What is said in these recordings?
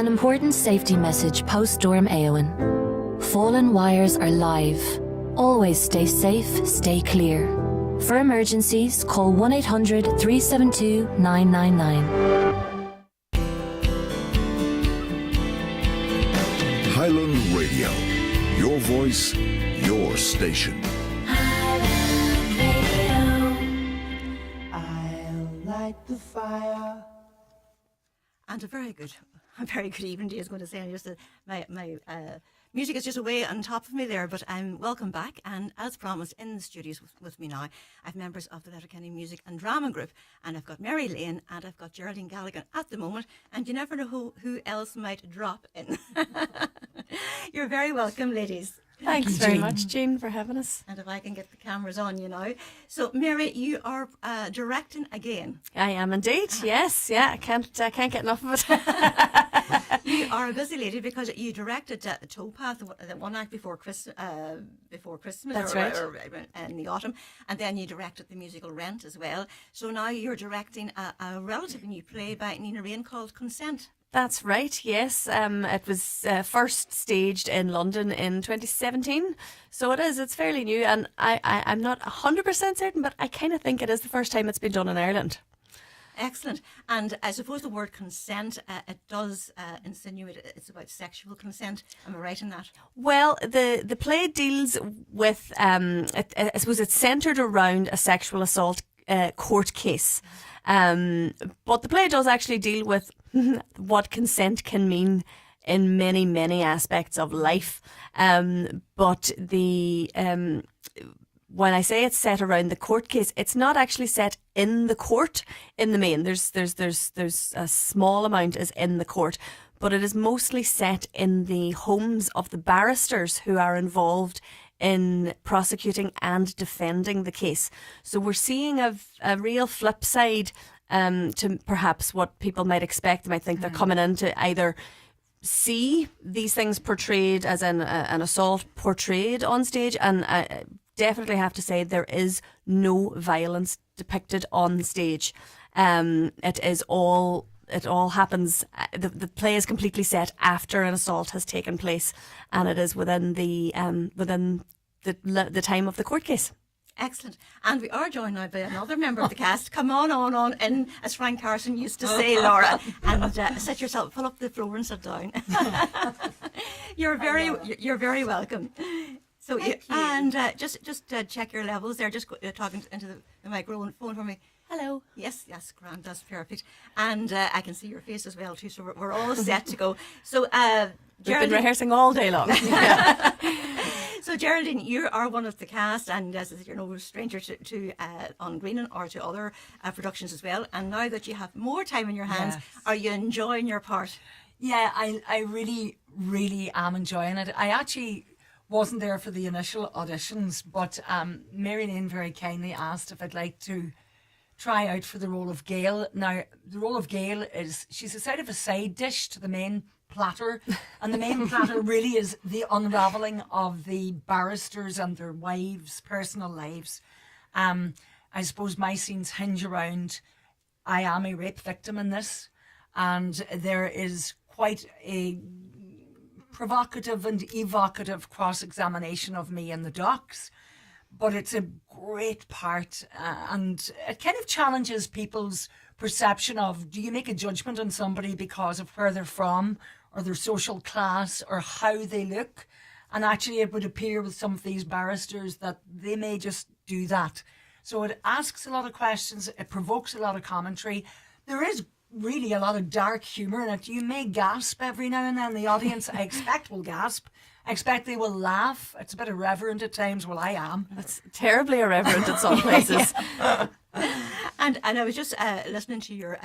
An important safety message post-storm Éowyn. Fallen wires are live. Always stay safe, stay clear. For emergencies, call 1-800-372-999. Highland Radio. Your voice, your station. Highland Radio. I'll light the fire. And a very good evening to you, I was going to say. And just my music is just away on top of me there, but welcome back. And as promised, in the studios with me now, I have members of the Letterkenny Music and Drama Group, and I've got Mary Lane and I've got Geraldine Gallagher at the moment, and you never know who else might drop in. You're very welcome, ladies. Thanks very much, Jean, for having us. And if I can get the cameras on, So, Mary, you are directing again. I am indeed, yes. Yeah, I can't get enough of it. You are a busy lady because you directed the Towpath, the one act before Christmas. That's right. Or in the autumn. And then you directed the musical Rent as well. So now you're directing a relatively new play by Nina Raine called Consent. That's right, yes. It was first staged in London in 2017. So it's fairly new. And I'm not 100% certain, but I kind of think it is the first time it's been done in Ireland. Excellent. And I suppose the word consent, it does insinuate it's about sexual consent. Am I right in that? Well, the play deals with, I suppose it's centred around a sexual assault court case. But the play does actually deal with what consent can mean in many, many aspects of life. But when I say it's set around the court case, it's not actually set in the court in the main. There's a small amount is in the court, but it is mostly set in the homes of the barristers who are involved in prosecuting and defending the case. So we're seeing a real flip side to perhaps what people might expect. They might think they're coming in to either see these things portrayed as an assault portrayed on stage, and I definitely have to say there is no violence depicted on stage. It all happens. The play is completely set after an assault has taken place, and it is within the time of the court case. Excellent. And we are joined now by another member of the cast. Come on in, as Frank Carson used to say, Laura, and sit yourself, pull up the floor and sit down. You're very welcome. So just check your levels there. Just talking into the microphone for me. Hello. Yes, grand. That's perfect. And I can see your face as well too. So we're all set to go. So we've been rehearsing all day long. So Geraldine, you are one of the cast, and as you're no stranger to On Greenan or to other productions as well. And now that you have more time in your hands, are you enjoying your part? Yeah, I really, really am enjoying it. I actually wasn't there for the initial auditions, but Mary Lane very kindly asked if I'd like to try out for the role of Gail. Now, the role of Gail she's a sort of a side dish to the main platter, and the main platter really is the unravelling of the barristers and their wives' personal lives. I suppose my scenes hinge around I am a rape victim in this, and there is quite a provocative and evocative cross-examination of me in the docks, but it's a great part, and it kind of challenges people's perception of, do you make a judgment on somebody because of where they're from or their social class or how they look? And actually it would appear with some of these barristers that they may just do that. So it asks a lot of questions, it provokes a lot of commentary. There is really a lot of dark humour in it. You may gasp every now and then. The audience, I expect, will gasp. I expect they will laugh. It's a bit irreverent at times. Well, I am. It's terribly irreverent at some places. And I was just listening to your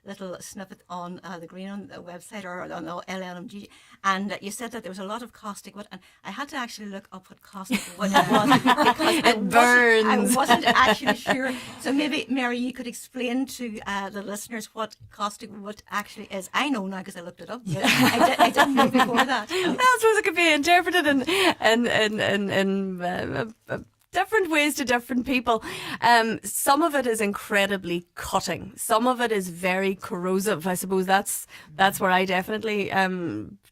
little snippet on the Greenan website or on the LMDG, and you said that there was a lot of caustic wit, and I had to actually look up what caustic wit was because it burns. I wasn't actually sure. So maybe, Mary, you could explain to the listeners what caustic wit actually is. I know now because I looked it up. But I didn't know before that. I suppose it could be interpreted in different ways to different people. Some of it is incredibly cutting. Some of it is very corrosive. I suppose that's where I definitely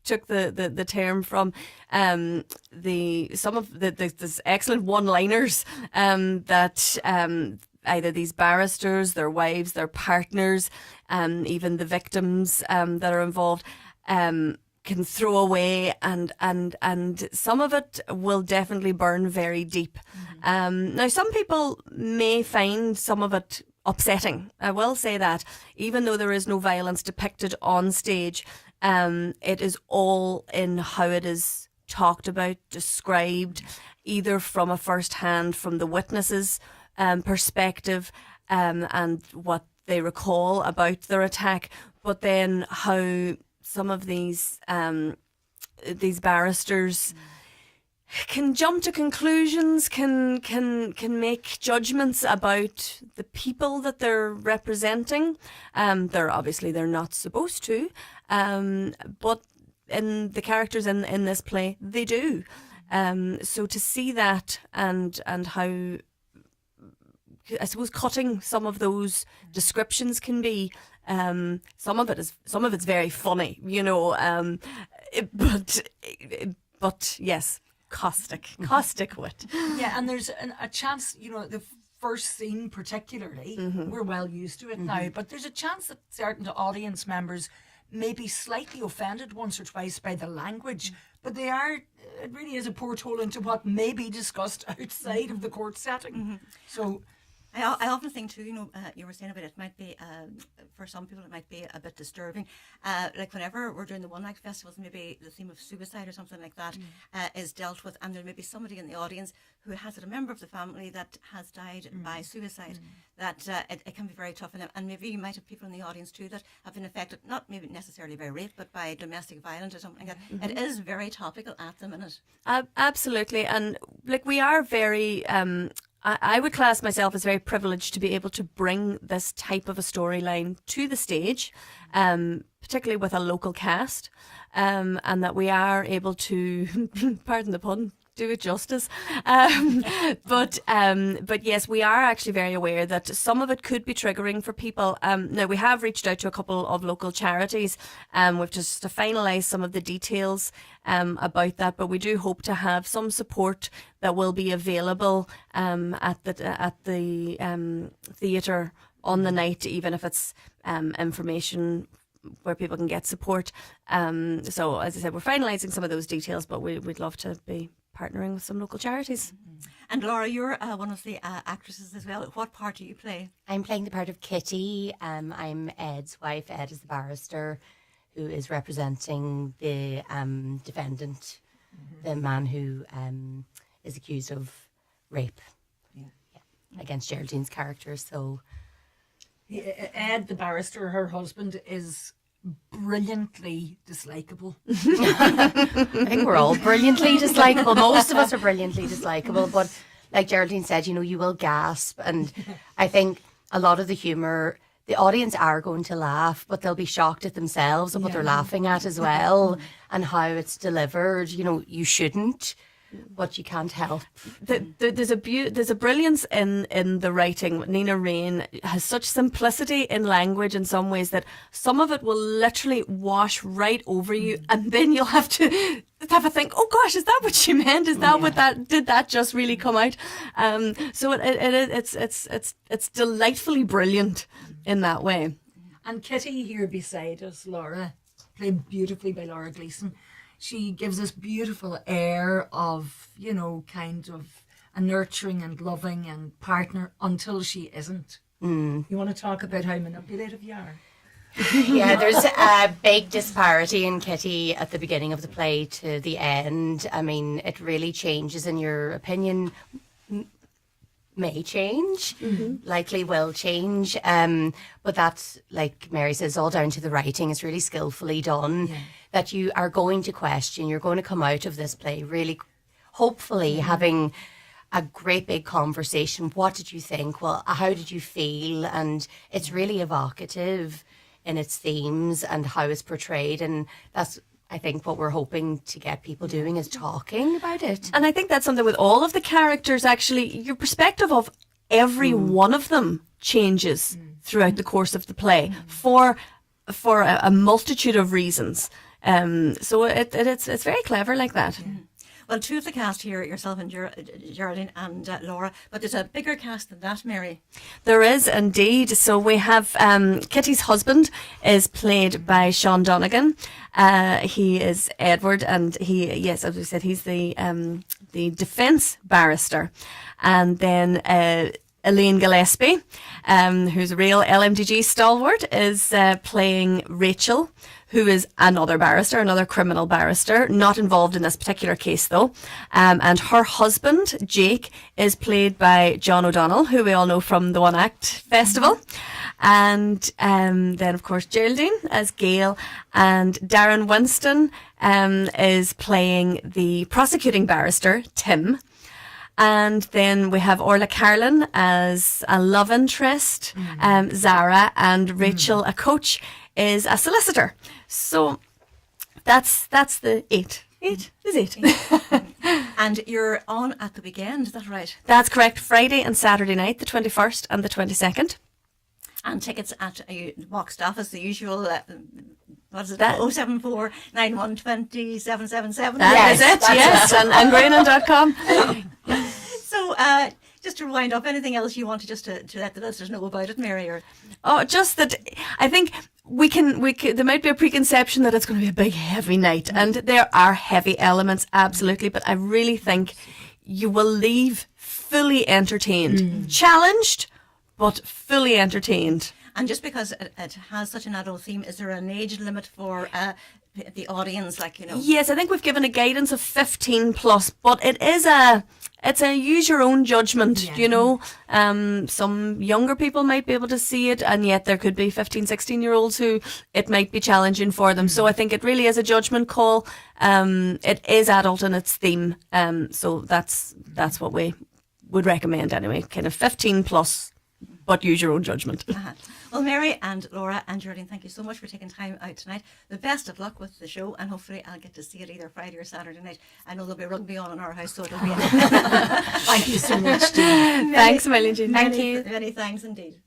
took the term from. Some of the excellent one-liners that either these barristers, their wives, their partners, even the victims that are involved, can throw away, and some of it will definitely burn very deep. Now, some people may find some of it upsetting. I will say that, even though there is no violence depicted on stage, it is all in how it is talked about, described, either from a first hand, from the witnesses' perspective, and what they recall about their attack, but then how some of these barristers can jump to conclusions, can make judgments about the people that they're representing. They're not supposed to, but in the characters in this play, they do. So to see that and how, I suppose, cutting some of those descriptions can be. Some of it's very funny, but yes, caustic wit. Yeah, and there's a chance, the first scene particularly, we're well used to it now, but there's a chance that certain audience members may be slightly offended once or twice by the language, but it really is a porthole into what may be discussed outside of the court setting. So I often think too, you were saying about it might be, for some people it might be a bit disturbing. Like whenever we're doing the one night festivals, maybe the theme of suicide or something like that is dealt with, and there may be somebody in the audience who has a member of the family that has died by suicide, that it can be very tough. And maybe you might have people in the audience too that have been affected, not maybe necessarily by rape, but by domestic violence or something like that. It is very topical at the minute. Absolutely. And like, we are very... I would class myself as very privileged to be able to bring this type of a storyline to the stage, particularly with a local cast, and that we are able to, pardon the pun, do it justice. But yes, we are actually very aware that some of it could be triggering for people. Now, we have reached out to a couple of local charities. We've just to finalise some of the details about that, but we do hope to have some support that will be available at the theatre on the night, even if it's information where people can get support. So, as I said, we're finalising some of those details, but we'd love to be partnering with some local charities. And Laura, you're one of the actresses as well. What part do you play? I'm playing the part of Kitty. I'm Ed's wife. Ed is the barrister who is representing the defendant, the man who is accused of rape against Geraldine's character. So Ed, the barrister, her husband, is brilliantly dislikable. I think we're all brilliantly dislikable. Most of us are brilliantly dislikable. But like Geraldine said, you will gasp. And I think a lot of the humour, the audience are going to laugh, but they'll be shocked at themselves at what they're laughing at as well, and how it's delivered. You shouldn't, but you can't help. There's a brilliance in the writing. Nina Rain has such simplicity in language in some ways that some of it will literally wash right over you, and then you'll have to think, oh gosh, is that what she meant? Is that what did that just really come out? So it's delightfully brilliant in that way. And Kitty here beside us, Laura, played beautifully by Laura Gleeson. She gives this beautiful air of, kind of a nurturing and loving and partner until she isn't. You want to talk about how manipulative you are? Yeah, there's a big disparity in Kitty at the beginning of the play to the end. I mean, it really changes, and your opinion may change, likely will change. But that's, like Mary says, all down to the writing. It's really skillfully done. Yeah. That you are going to question. You're going to come out of this play really, hopefully, having a great big conversation. What did you think? Well, how did you feel? And it's really evocative in its themes and how it's portrayed. And that's, I think what we're hoping to get people doing is talking about it. And I think that's something with all of the characters, actually, your perspective of every one of them changes throughout the course of the play for a multitude of reasons. So it's very clever like that. Well, two of the cast here, yourself and Geraldine and Laura, but there's a bigger cast than that, Mary. There is indeed. So we have Kitty's husband is played by Sean Donegan. He is Edward, and yes, as we said, he's the defence barrister. And then Elaine Gillespie, who's a real LMDG stalwart, is playing Rachel, who is another barrister, another criminal barrister, not involved in this particular case though. And her husband, Jake, is played by John O'Donnell, who we all know from the One Act Festival. And then, of course, Geraldine as Gail, and Darren Winston is playing the prosecuting barrister, Tim. And then we have Orla Carlin as a love interest, Zara, and Rachel, a coach, is a solicitor. So that's the eight. Eight is eight. And you're on at the weekend, is that right? That's correct. Friday and Saturday night, the 21st and the 22nd. And tickets at Boxed Office, the usual, what is it, That- 074 9120 777. That is it, yes. And Grainan.com. So, just to wind up, anything else you want to let the listeners know about it, Mary? Or Oh, just that I think we can, there might be a preconception that it's going to be a big, heavy night. And there are heavy elements, absolutely. But I really think you will leave fully entertained, challenged, but fully entertained. And just because it has such an adult theme, is there an age limit for the audience? Like, you know, Yes, I think we've given a guidance of 15 plus, but it's a use your own judgment, you know. Some younger people might be able to see it, and yet there could be 15, 16-year-olds who it might be challenging for them. So I think it really is a judgment call. It is adult in its theme. So that's what we would recommend anyway, kind of 15 plus, but use your own judgment. Well, Mary and Laura and Geraldine, thank you so much for taking time out tonight. The best of luck with the show, and hopefully I'll get to see it either Friday or Saturday night. I know there'll be rugby on in our house, so it'll be. Thank you so much, Jean. Thanks a million, Jean. Thank you. Many thanks indeed.